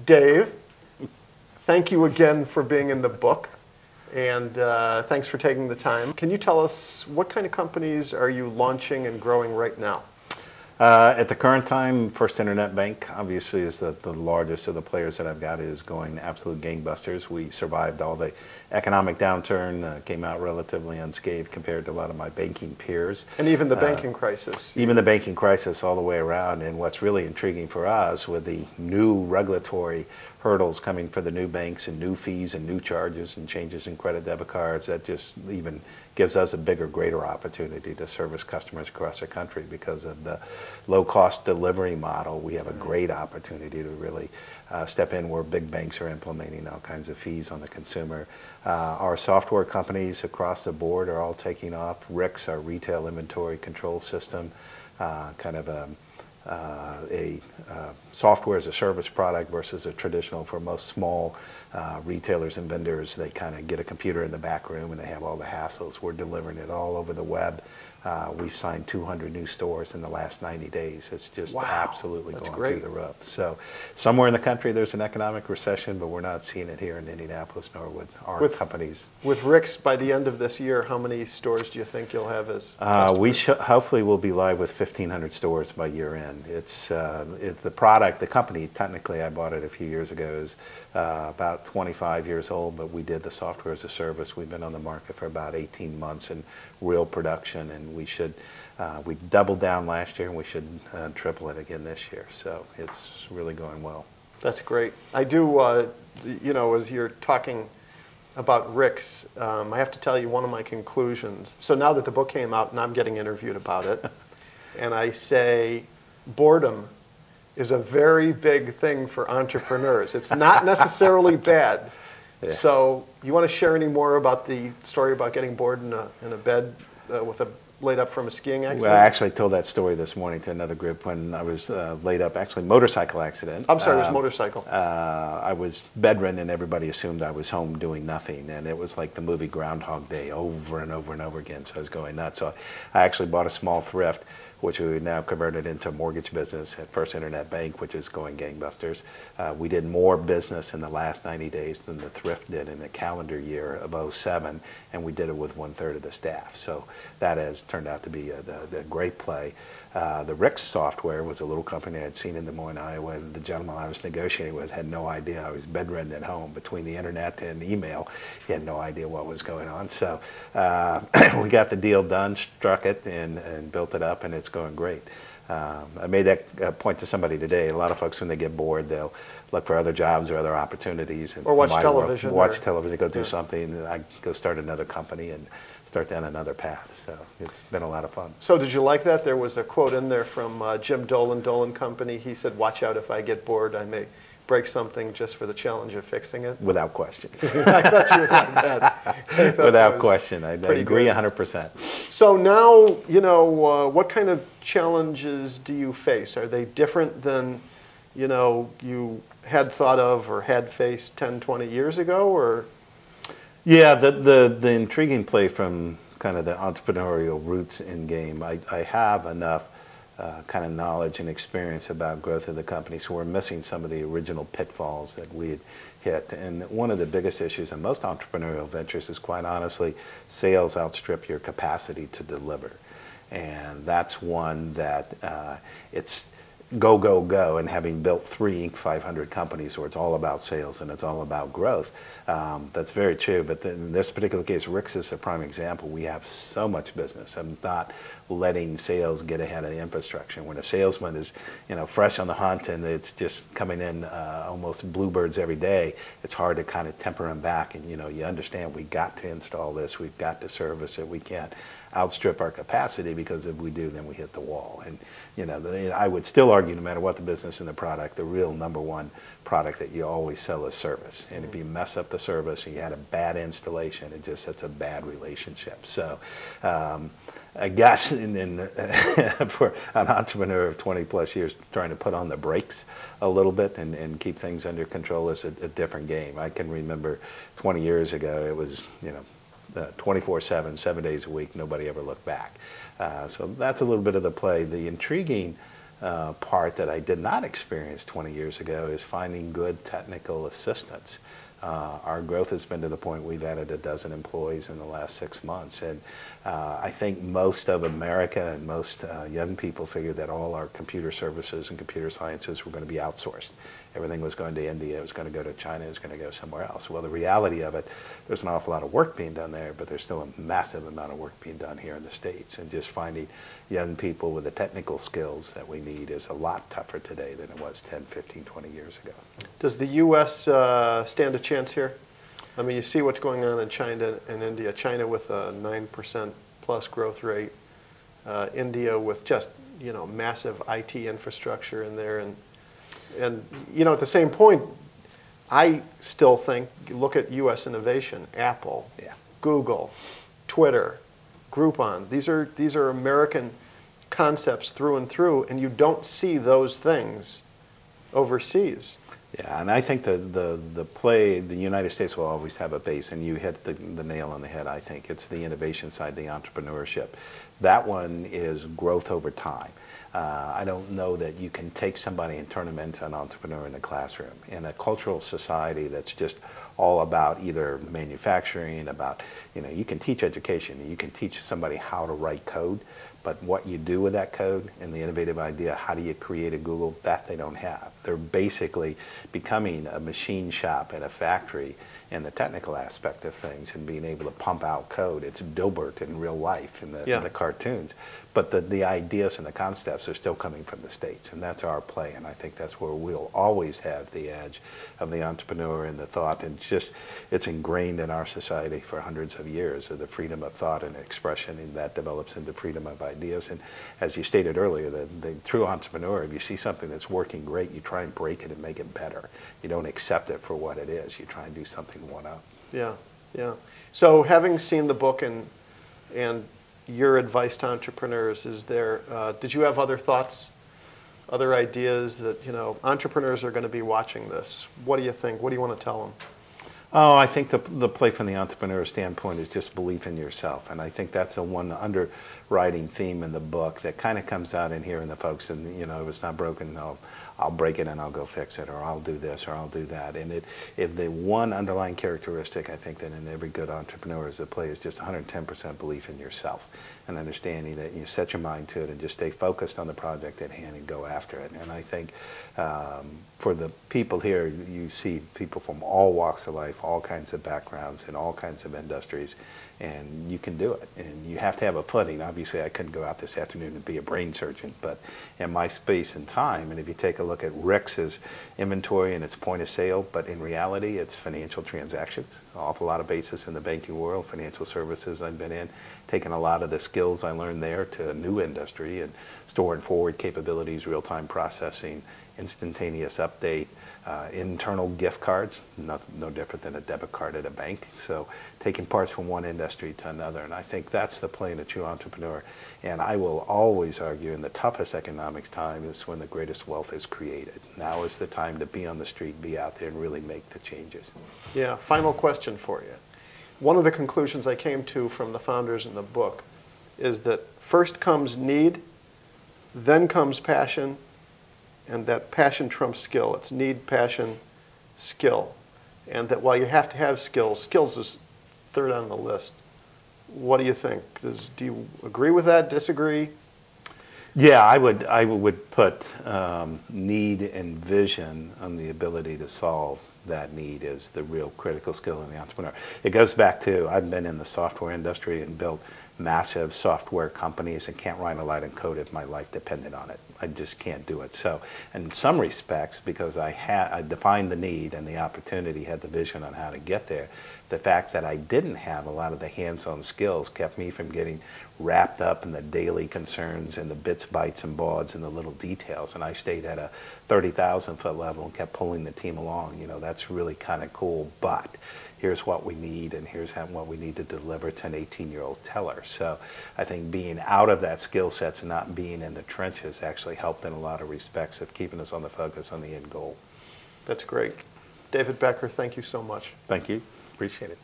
Dave, thank you again for being in the book, and thanks for taking the time. Can you tell us what kind of companies are you launching and growing right now? At the current time, First Internet Bank obviously is the largest of the players that I've got. Is going absolute gangbusters. We survived all the economic downturn, came out relatively unscathed compared to a lot of my banking peers. And even the banking crisis. Even the banking crisis all the way around. And what's really intriguing for us with the new regulatory hurdles coming for the new banks and new fees and new charges and changes in credit debit cards, that just even gives us a bigger, greater opportunity to service customers across the country. Because of the low-cost delivery model, we have a great opportunity to really step in where big banks are implementing all kinds of fees on the consumer. Our software companies across the board are all taking off. RICS, our retail inventory control system, kind of a software as a service product versus a traditional. For most small retailers and vendors, they kind of get a computer in the back room and they have all the hassles. We're delivering it all over the web. We've signed 200 new stores in the last 90 days. It's just absolutely going through the roof. So somewhere in the country there's an economic recession, but we're not seeing it here in Indianapolis, nor with our companies. With RICS, by the end of this year, how many stores do you think you'll have as customers? Hopefully we'll be live with 1,500 stores by year end. It's the product, the company, technically I bought it a few years ago, is about 25 years old, but we did the software as a service. We've been on the market for about 18 months in real production, and we doubled down last year, and we should triple it again this year. So it's really going well. That's great. I do, you know, as you're talking about RICS, I have to tell you one of my conclusions. So now that the book came out and I'm getting interviewed about it, and I say boredom is a very big thing for entrepreneurs. It's not necessarily bad. Yeah. So you want to share any more about the story about getting bored in a bed laid up from a skiing accident? Well, I actually told that story this morning to another group when I was laid up, actually motorcycle accident. I'm sorry, it was motorcycle. I was bedridden and everybody assumed I was home doing nothing, and it was like the movie Groundhog Day over and over and over again, so I was going nuts. So I actually bought a small thrift, which we now converted into a mortgage business at First Internet Bank, which is going gangbusters. We did more business in the last 90 days than the thrift did in the calendar year of '07, and we did it with 1/3 of the staff. So that has turned out to be a great play. The RICS software was a little company I'd seen in Des Moines, Iowa. The gentleman I was negotiating with had no idea. I was bedridden at home. Between the internet and email, he had no idea what was going on. So we got the deal done, struck it, and built it up, and it's going great. I made that point to somebody today. A lot of folks, when they get bored, they'll look for other jobs or other opportunities. Or watch television. Watch television, go do something. And I go start another company and start down another path. So it's been a lot of fun. So did you like that? There was a quote in there from Jim Dolan, Dolan Company. He said, "Watch out, if I get bored, I may break something just for the challenge of fixing it." Without question. I thought you were like that. Without question. I agree 100%. So now, you know, what kind of challenges do you face? Are they different than, you know, you had thought of or had faced 10, 20 years ago, or? Yeah, the intriguing play from kind of the entrepreneurial roots in game, I have enough kind of knowledge and experience about growth of the company, so we're missing some of the original pitfalls that we had hit. And one of the biggest issues in most entrepreneurial ventures is, quite honestly, sales outstrip your capacity to deliver. And that's one that it's go, go, go. And having built 3 Inc. 500 companies where it's all about sales and it's all about growth, that's very true. But in this particular case, RICS is a prime example. We have so much business. I'm not letting sales get ahead of the infrastructure. When a salesman is, you know, fresh on the hunt and it's just coming in almost bluebirds every day, it's hard to kind of temper them back. And, you know, you understand we got to install this, we've got to service it, we can't outstrip our capacity, because if we do, then we hit the wall. And, you know, I would still argue, no matter what the business and the product, the real #1 product that you always sell is service. And if you mess up the service and you had a bad installation, it just sets a bad relationship. So I guess for an entrepreneur of 20 plus years, trying to put on the brakes a little bit and keep things under control is a different game. I can remember 20 years ago, it was, you know, 24/7, 7 days a week, nobody ever looked back. So that's a little bit of the play. The intriguing part that I did not experience 20 years ago is finding good technical assistance. Our growth has been to the point we've added a dozen employees in the last 6 months, and I think most of America and most young people figured that all our computer services and computer sciences were going to be outsourced. Everything was going to India, it was going to go to China, it was going to go somewhere else. Well, the reality of it, there's an awful lot of work being done there, but there's still a massive amount of work being done here in the States, and just finding young people with the technical skills that we need is a lot tougher today than it was 10, 15, 20 years ago. Does the U.S. stand a chance here? I mean, you see what's going on in China and India. China with a 9% plus growth rate. India with just, you know, massive IT infrastructure in there. And you know, at the same point, I still think, look at U.S. innovation, Apple, Yeah. Google, Twitter, Groupon. These are American concepts through and through, and you don't see those things overseas. Yeah, and I think the play, the United States will always have a base, and you hit the nail on the head, I think. It's the innovation side, the entrepreneurship. That one is growth over time. I don't know that you can take somebody and turn them into an entrepreneur in the classroom. In a cultural society that's just all about either manufacturing, about, you know, you can teach education, you can teach somebody how to write code, but what you do with that code and the innovative idea, how do you create a Google, that they don't have. They're basically becoming a machine shop and a factory in the technical aspect of things and being able to pump out code. It's Dilbert in real life in the cartoons. But the ideas and the concepts are still coming from the States, and that's our play, and I think that's where we'll always have the edge of the entrepreneur and the thought, and it's ingrained in our society for hundreds of years, of the freedom of thought and expression, and that develops into freedom of ideas. And as you stated earlier, the true entrepreneur, if you see something that's working great, you try and break it and make it better. You don't accept it for what it is. You try and do something one up. Yeah, yeah. So having seen the book and your advice to entrepreneurs, is there, did you have other thoughts, other ideas that, you know, entrepreneurs are going to be watching this? What do you think? What do you want to tell them? Oh, I think the play from the entrepreneur standpoint is just belief in yourself, and I think that's the one underwriting theme in the book that kind of comes out in here in the folks. And you know, if it's not broken, I'll break it and I'll go fix it, or I'll do this or I'll do that. And if the one underlying characteristic I think that in every good entrepreneur is the play is just 110% belief in yourself, and understanding that you set your mind to it and just stay focused on the project at hand and go after it. And I think for the people here, you see people from all walks of life, all kinds of backgrounds and all kinds of industries, and you can do it. And you have to have a footing. Obviously, I couldn't go out this afternoon and be a brain surgeon, but in my space and time, and if you take a look at Rick's inventory and its point of sale, but in reality, it's financial transactions. An awful lot of basis in the banking world, financial services I've been in, taking a lot of the skills I learned there to a new industry, and store and forward capabilities, real-time processing, instantaneous update, internal gift cards, no different than a debit card at a bank. So taking parts from one industry to another, and I think that's the play in a true entrepreneur. And I will always argue in the toughest economics time is when the greatest wealth is created. Now is the time to be on the street, be out there and really make the changes. Yeah, final question for you. One of the conclusions I came to from the founders in the book is that first comes need, then comes passion, and that passion trumps skill. It's need, passion, skill. And that while you have to have skills, skills is third on the list. What do you think? Do you agree with that, disagree? Yeah, I would put need and vision on the ability to solve that need is the real critical skill in the entrepreneur. It goes back to, I've been in the software industry and built massive software companies and can't write a line of code if my life depended on it. I just can't do it. So in some respects, because I defined the need and the opportunity, had the vision on how to get there, the fact that I didn't have a lot of the hands-on skills kept me from getting wrapped up in the daily concerns and the bits, bytes, and bauds and the little details. And I stayed at a 30,000-foot level and kept pulling the team along. You know, that's really kind of cool, but here's what we need, and here's what we need to deliver to an 18-year-old teller. So I think being out of that skill sets and not being in the trenches actually helped in a lot of respects of keeping us on the focus on the end goal. That's great. David Becker, thank you so much. Thank you. Appreciate it.